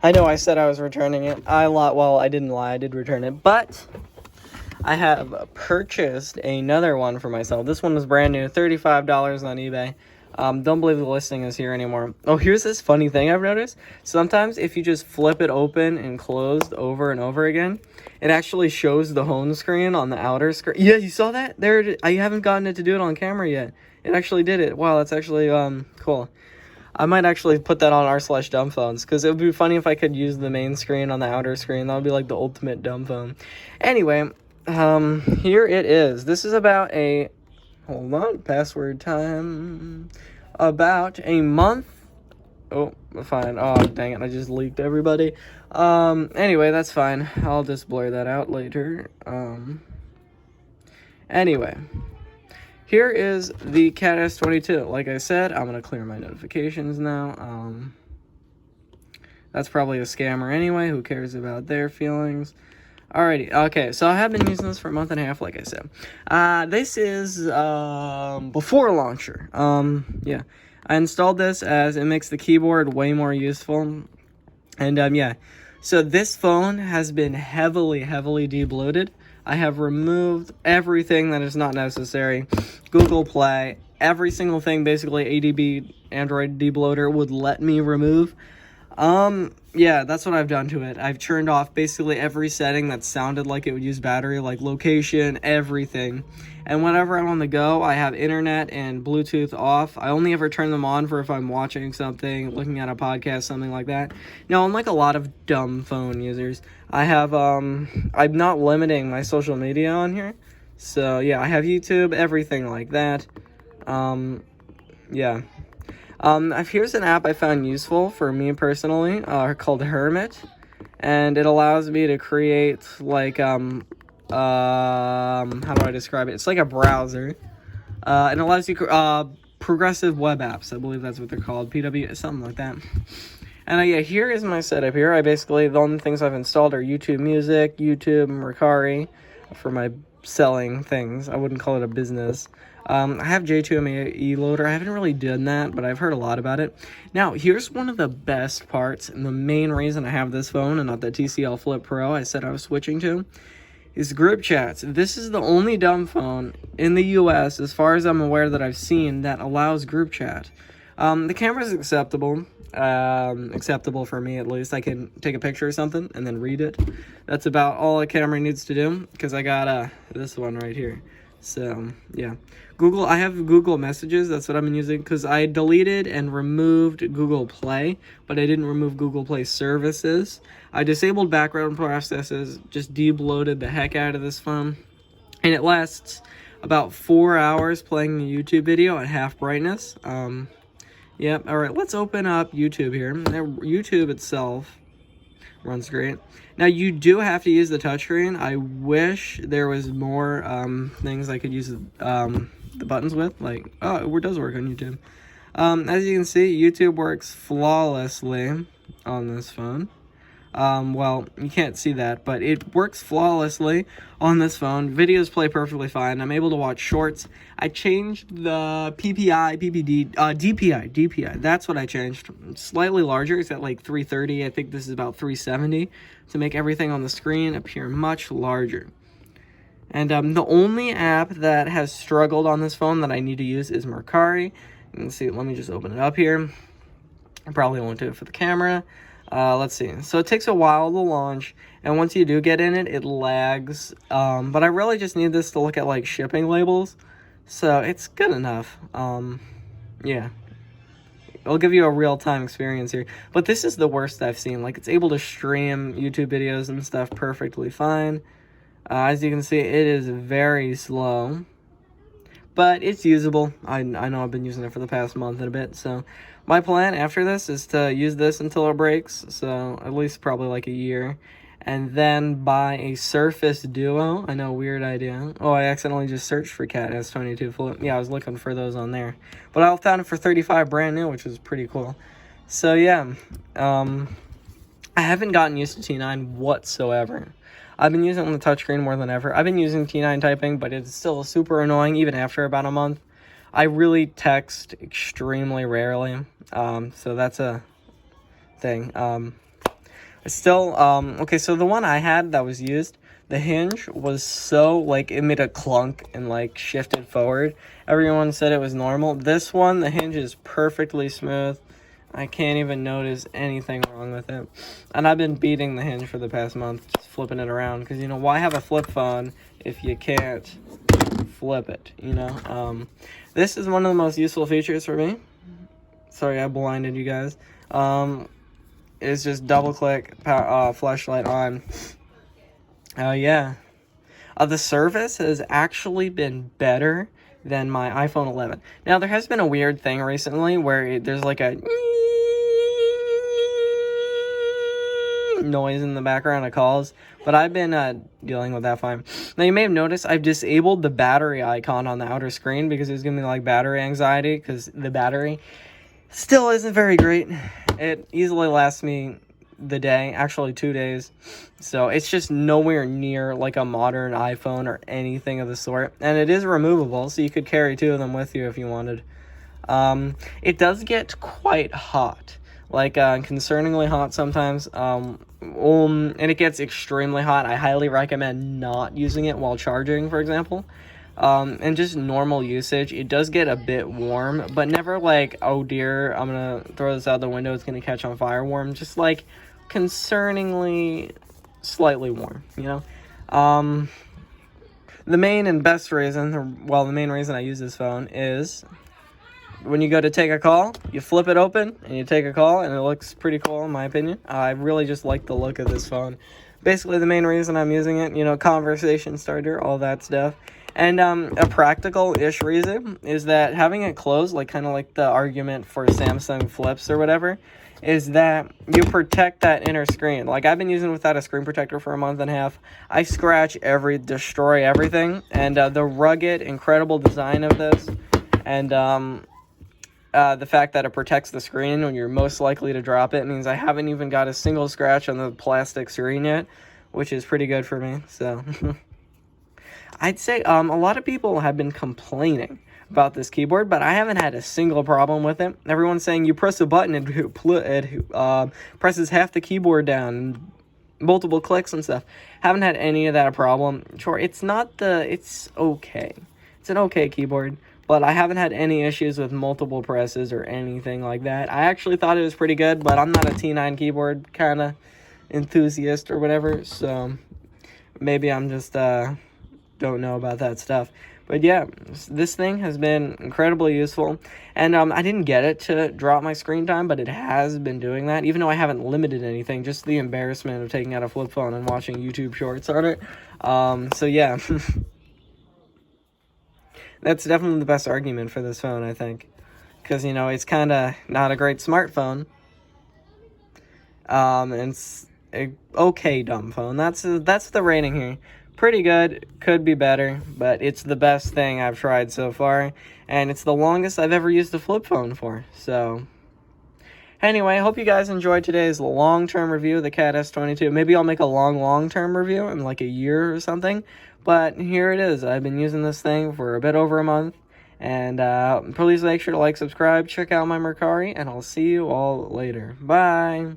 I know I said I was returning it. Well, I didn't lie. I did return it, but I have purchased another one for myself. This one was brand new, $35 on eBay. Don't believe the listing is here anymore. Oh, here's this funny thing I've noticed. Sometimes if you just flip it open and closed over and over again, it actually shows the home screen on the outer screen. Yeah, you saw that? I haven't gotten it to do it on camera yet. It actually did it. Wow, that's actually cool. I might actually put that on r/dumb phones, because it would be funny if I could use the main screen on the outer screen. That would be like the ultimate dumb phone. Anyway, here it is. This is about a, hold on, password time. About a month. Oh, fine. Oh, dang it, I just leaked everybody. Anyway, that's fine. I'll just blur that out later. Anyway. Here is the Cat S22. Like I said, I'm going to clear my notifications now. That's probably a scammer anyway. Who cares about their feelings? Alrighty. Okay, so I have been using this for a month and a half, like I said. This is before launcher. Yeah. I installed this as it makes the keyboard way more useful. And yeah. So this phone has been heavily debloated. I have removed everything that is not necessary. Google Play, every single thing basically ADB Android debloater would let me remove. Yeah, that's what I've done to it. I've turned off basically every setting that sounded like it would use battery, like location, everything. And whenever I'm on the go, I have internet and Bluetooth off. I only ever turn them on for if I'm watching something, looking at a podcast, something like that. Now, unlike a lot of dumb phone users, I'm not limiting my social media on here. So, yeah, I have YouTube, everything like that. Yeah. Here's an app I found useful for me personally, called Hermit, and it allows me to create, like, how do I describe it? It's like a browser, and it allows you, progressive web apps, I believe that's what they're called, PW, something like that. And yeah, here is my setup here. The only things I've installed are YouTube Music, YouTube, Mercari, for my selling things. I wouldn't call it a business. I have J2ME loader. I haven't really done that, but I've heard a lot about it. Now, here's one of the best parts, and the main reason I have this phone and not the TCL Flip Pro I said I was switching to, is group chats. This is the only dumb phone in the US, as far as I'm aware, that I've seen that allows group chat. The camera's acceptable. Acceptable for me, at least. I can take a picture or something and then read it. That's about all a camera needs to do, because I got this one right here. So yeah, I have Google Messages. That's what I've been using, because I deleted and removed Google Play, but I didn't remove Google Play services. I disabled background processes, just debloated the heck out of this phone, and it lasts about 4 hours playing the YouTube video at half brightness. Yep, alright, let's open up YouTube here. YouTube itself runs great. Now, you do have to use the touchscreen. I wish there was more things I could use the buttons with. Like, oh, it does work on YouTube. As you can see, YouTube works flawlessly on this phone. Well, you can't see that, but it works flawlessly on this phone. Videos play perfectly fine. I'm able to watch shorts. I changed the DPI. That's what I changed. It's slightly larger. It's at like 330. I think this is about 370 to make everything on the screen appear much larger. And the only app that has struggled on this phone that I need to use is Mercari. You can see, let me just open it up here. I probably won't do it for the camera. Let's see. So it takes a while to launch, and once you do get in it, it lags. But I really just need this to look at like shipping labels, so it's good enough. Yeah, it'll give you a real-time experience here. But this is the worst I've seen. Like, it's able to stream YouTube videos and stuff perfectly fine. As you can see, it is very slow, but it's usable. I know I've been using it for the past month and a bit, so my plan after this is to use this until it breaks, so at least probably like a year, and then buy a Surface Duo. I know, weird idea. Oh, I accidentally just searched for Cat S22 Flip. Yeah, I was looking for those on there, but I found it for $35 brand new, which is pretty cool. So yeah, I haven't gotten used to T9 whatsoever. I've been using it on the touchscreen more than ever. I've been using T9 typing, but it's still super annoying even after about a month. I really text extremely rarely, so that's a thing. Still, okay, so the one I had that was used, the hinge was so, like, it made a clunk and, like, shifted forward. Everyone said it was normal. This one, the hinge is perfectly smooth. I can't even notice anything wrong with it. And I've been beating the hinge for the past month, just flipping it around. Because, you know, why have a flip phone if you can't flip it, you know? This is one of the most useful features for me. Sorry, I blinded you guys. Is just double click flashlight on. Yeah. The service has actually been better than my iPhone 11. Now, there has been a weird thing recently where there's like a noise in the background of calls, but I've been dealing with that fine. Now, you may have noticed I've disabled the battery icon on the outer screen because it's giving me like battery anxiety because the battery still isn't very great. It easily lasts me the day, actually 2 days. So it's just nowhere near like a modern iPhone or anything of the sort. And it is removable, so you could carry 2 of them with you if you wanted. It does get quite hot, like concerningly hot sometimes. And it gets extremely hot. I highly recommend not using it while charging, for example. And just normal usage, it does get a bit warm, but never like, oh dear, I'm gonna throw this out the window, it's gonna catch on fire warm. Just like concerningly slightly warm, you know? The main and best reason, the main reason I use this phone is when you go to take a call, you flip it open and you take a call, and it looks pretty cool in my opinion. I really just like the look of this phone. Basically, the main reason I'm using it, you know, conversation starter, all that stuff. And a practical-ish reason is that having it closed, like kind of like the argument for Samsung Flips or whatever, is that you protect that inner screen. Like, I've been using it without a screen protector for a month and a half. I scratch destroy everything. And the rugged, incredible design of this, and the fact that it protects the screen when you're most likely to drop it means I haven't even got a single scratch on the plastic screen yet, which is pretty good for me, so... I'd say a lot of people have been complaining about this keyboard, but I haven't had a single problem with it. Everyone's saying you press a button and it presses half the keyboard down, multiple clicks and stuff. Haven't had any of that problem. Sure, it's okay. It's an okay keyboard, but I haven't had any issues with multiple presses or anything like that. I actually thought it was pretty good, but I'm not a T9 keyboard kind of enthusiast or whatever, so maybe I'm just... don't know about that stuff. But yeah, this thing has been incredibly useful, and I didn't get it to drop my screen time, but it has been doing that, even though I haven't limited anything, just the embarrassment of taking out a flip phone and watching YouTube shorts on it. So yeah, that's definitely the best argument for this phone, I think, because, you know, it's kind of not a great smartphone, and it's a okay dumb phone. That's the rating here. Pretty good, could be better, but it's the best thing I've tried so far, and it's the longest I've ever used a flip phone for, so... Anyway, I hope you guys enjoyed today's long-term review of the Cat S22. Maybe I'll make a long-term review in like a year or something, but here it is. I've been using this thing for a bit over a month, and please make sure to like, subscribe, check out my Mercari, and I'll see you all later. Bye!